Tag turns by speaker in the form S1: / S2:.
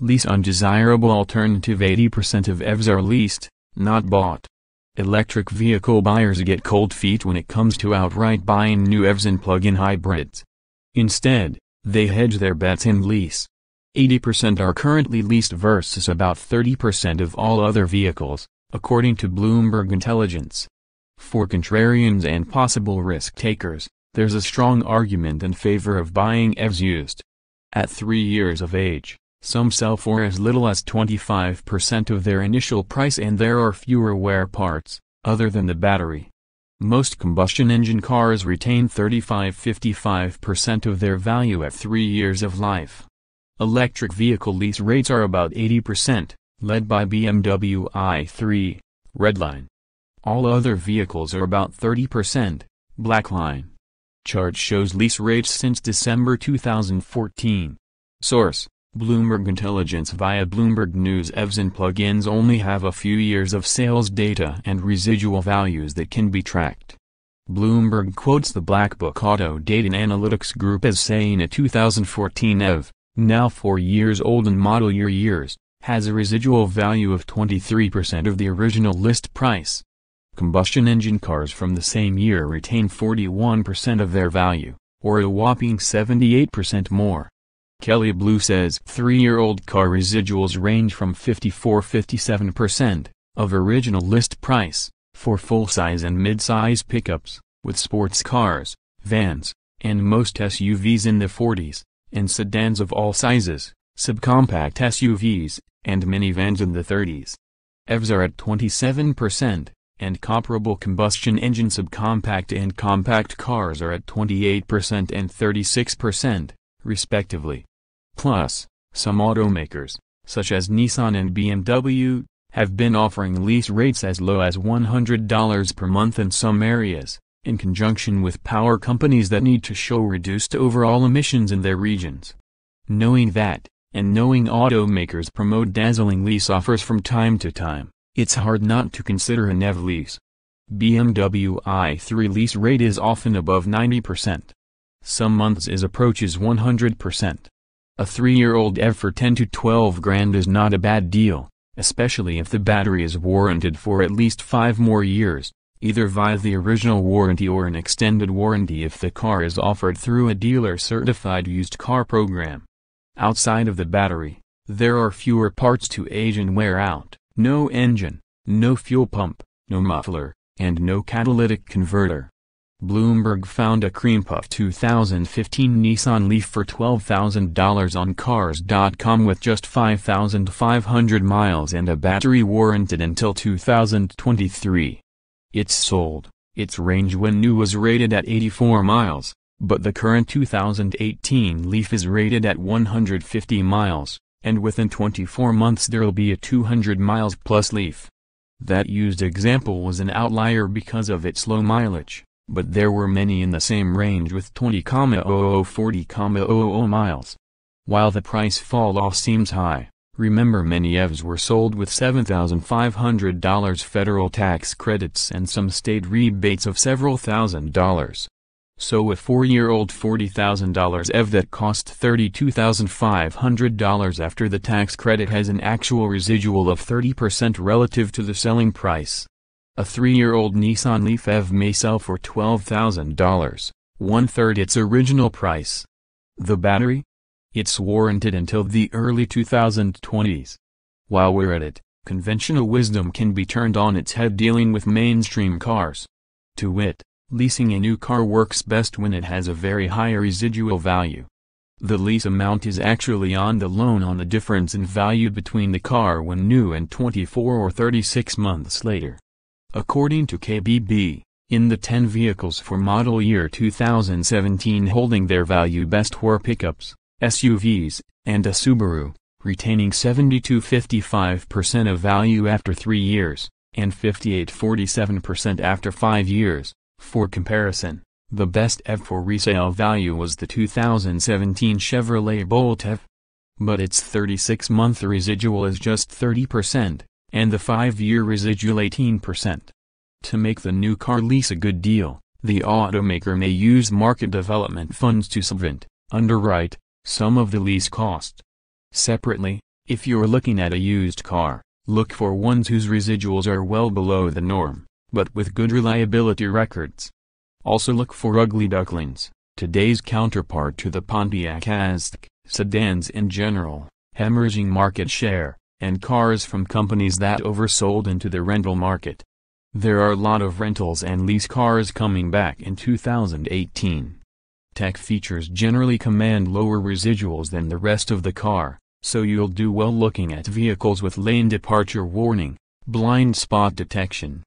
S1: Lease Undesirable alternative. 80% of EVs are leased, not bought. Electric vehicle buyers get cold feet when it comes to outright buying new EVs and plug-in hybrids. Instead, they hedge their bets and lease. 80% are currently leased versus about 30% of all other vehicles, according to Bloomberg Intelligence. For contrarians and possible risk-takers, there's a strong argument in favor of buying EVs used. At 3 years of age, some sell for as little as 25% of their initial price, and there are fewer wear parts, other than the battery. Most combustion engine cars retain 35–55% of their value at 3 years of life. Electric vehicle lease rates are about 80%, led by BMW i3, Redline. All other vehicles are about 30%, Blackline. Chart shows lease rates since December 2014. Source: Bloomberg Intelligence. Via Bloomberg News. EVs and plug-ins only have a few years of sales data and residual values that can be tracked. Bloomberg quotes the Black Book Auto Data and Analytics Group as saying a 2014 EV, now 4 years old and model years, has a residual value of 23% of the original list price. Combustion engine cars from the same year retain 41% of their value, or a whopping 78% more. Kelley Blue says 3-year-old car residuals range from 54–57% of original list price for full-size and mid-size pickups, with sports cars, vans, and most SUVs in the 40s, and sedans of all sizes, subcompact SUVs, and minivans in the 30s. EVs are at 27%, and comparable combustion engine subcompact and compact cars are at 28% and 36%, respectively. Plus, some automakers, such as Nissan and BMW, have been offering lease rates as low as $100 per month in some areas, in conjunction with power companies that need to show reduced overall emissions in their regions. Knowing that, and knowing automakers promote dazzling lease offers from time to time, it's hard not to consider an EV lease. BMW i3 lease rate is often above 90%. Some months it approaches 100%. A 3-year-old EV for 10 to 12 grand is not a bad deal, especially if the battery is warranted for at least 5 more years, either via the original warranty or an extended warranty if the car is offered through a dealer-certified used car program. Outside of the battery, there are fewer parts to age and wear out. No engine, no fuel pump, no muffler, and no catalytic converter. Bloomberg found a cream puff 2015 Nissan Leaf for $12,000 on Cars.com with just 5,500 miles and a battery warranted until 2023. It's sold. Its range when new was rated at 84 miles, but the current 2018 Leaf is rated at 150 miles, and within 24 months there'll be a 200 miles plus Leaf. That used example was an outlier because of its low mileage, but there were many in the same range with 20–40–00 miles. While the price fall off seems high, remember many EVs were sold with $7,500 federal tax credits and some state rebates of several $1,000s. So a 4-year-old $40,000 EV that cost $32,500 after the tax credit has an actual residual of 30% relative to the selling price. A 3-year-old Nissan Leaf EV may sell for $12,000, one-third its original price. The battery? It's warranted until the early 2020s. While we're at it, conventional wisdom can be turned on its head dealing with mainstream cars. To wit, leasing a new car works best when it has a very high residual value. The lease amount is actually on the loan on the difference in value between the car when new and 24 or 36 months later. According to KBB, in the 10 vehicles for model year 2017 holding their value best were pickups, SUVs, and a Subaru, retaining 70–55% of value after 3 years, and 58–47% after 5 years. For comparison, the best EV for resale value was the 2017 Chevrolet Bolt EV. But its 36-month residual is just 30%, and the 5-year residual 18%. To make the new car lease a good deal, the automaker may use market development funds to underwrite some of the lease cost. Separately, If you're looking at a used car, look for ones whose residuals are well below the norm, but with good reliability records. Also look for ugly ducklings, today's counterpart to the Pontiac Aztek, sedans in general, hemorrhaging market share, and cars from companies that oversold into the rental market. There are a lot of rentals and lease cars coming back in 2018. Tech features generally command lower residuals than the rest of the car, so you'll do well looking at vehicles with lane departure warning, blind spot detection,